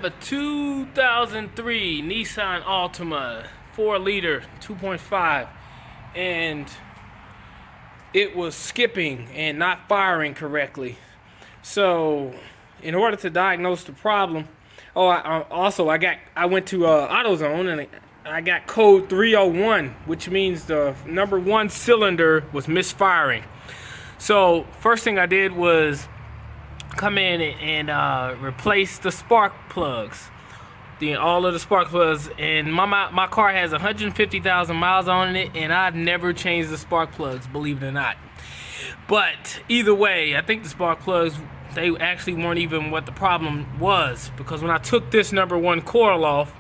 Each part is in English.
have a 2003 Nissan Altima 4-liter 2.5, and it was skipping and not firing correctly. So in order to diagnose the problem, I went to AutoZone and I got code 301, which means the number 1 cylinder was misfiring. So first thing I did was come in and replace the spark plugs, all of the spark plugs. And my car has 150,000 miles on it, and I've never changed the spark plugs, believe it or not. But either way, I think the spark plugs, they actually weren't even what the problem was, because when I took this number 1 coil off,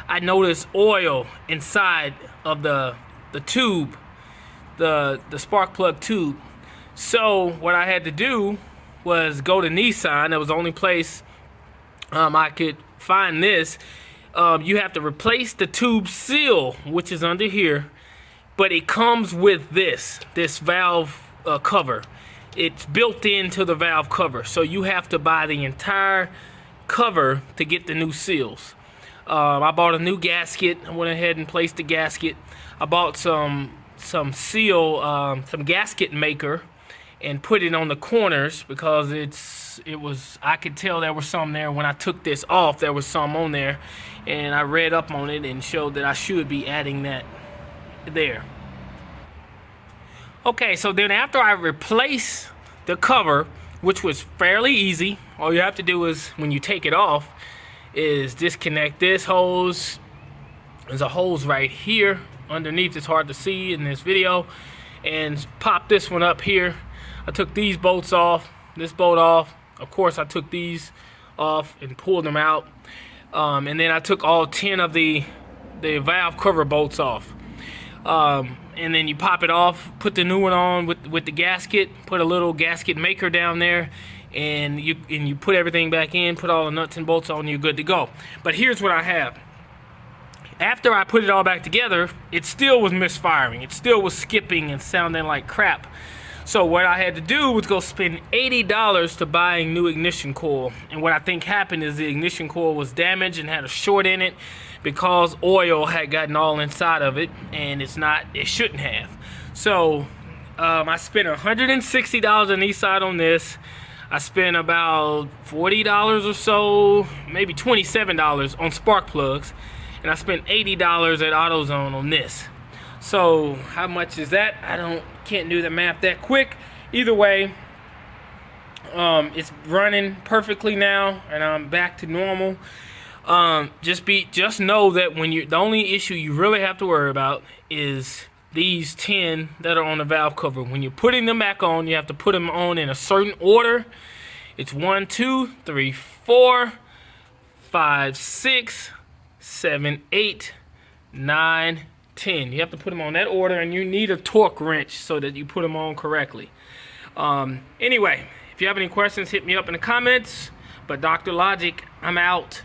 I noticed oil inside of the tube, the spark plug tube. So what I had to do was go to Nissan. That was the only place I could find this. You have to replace the tube seal, which is under here, but it comes with this valve cover. It's built into the valve cover, so you have to buy the entire cover to get the new seals. I bought a new gasket. I went ahead and placed the gasket. I bought some gasket maker and put it on the corners, because I could tell there was some there. When I took this off, there was some on there, and I read up on it and showed that I should be adding that there. Okay, so then after I replace the cover, which was fairly easy, all you have to do is, when you take it off, is disconnect this hose. There's a hose right here underneath. It's hard to see in this video. And pop this one up here. I took these bolts off, this bolt off. Of course, I took these off and pulled them out. And then I took all 10 of the valve cover bolts off. And then you pop it off, put the new one on with the gasket, put a little gasket maker down there, and you put everything back in, put all the nuts and bolts on, and you're good to go. But here's what I have. After I put it all back together, it still was misfiring. It still was skipping and sounding like crap. So what I had to do was go spend $80 to buy a new ignition coil. And what I think happened is the ignition coil was damaged and had a short in it, because oil had gotten all inside of it, and it shouldn't have. So I spent $160 on Nissan on this. I spent about $40 or so, maybe $27 on spark plugs, and I spent $80 at AutoZone on this. So how much is that? Can't do the math that quick. Either way, it's running perfectly now, and I'm back to normal. Just know that the only issue you really have to worry about is these 10 that are on the valve cover. When you're putting them back on, you have to put them on in a certain order. It's 1, 2, 3, 4, 5, 6, 7, 8, 9, 10. You have to put them on that order, and you need a torque wrench so that you put them on correctly. Anyway, if you have any questions, hit me up in the comments. But Dr. Logic, I'm out.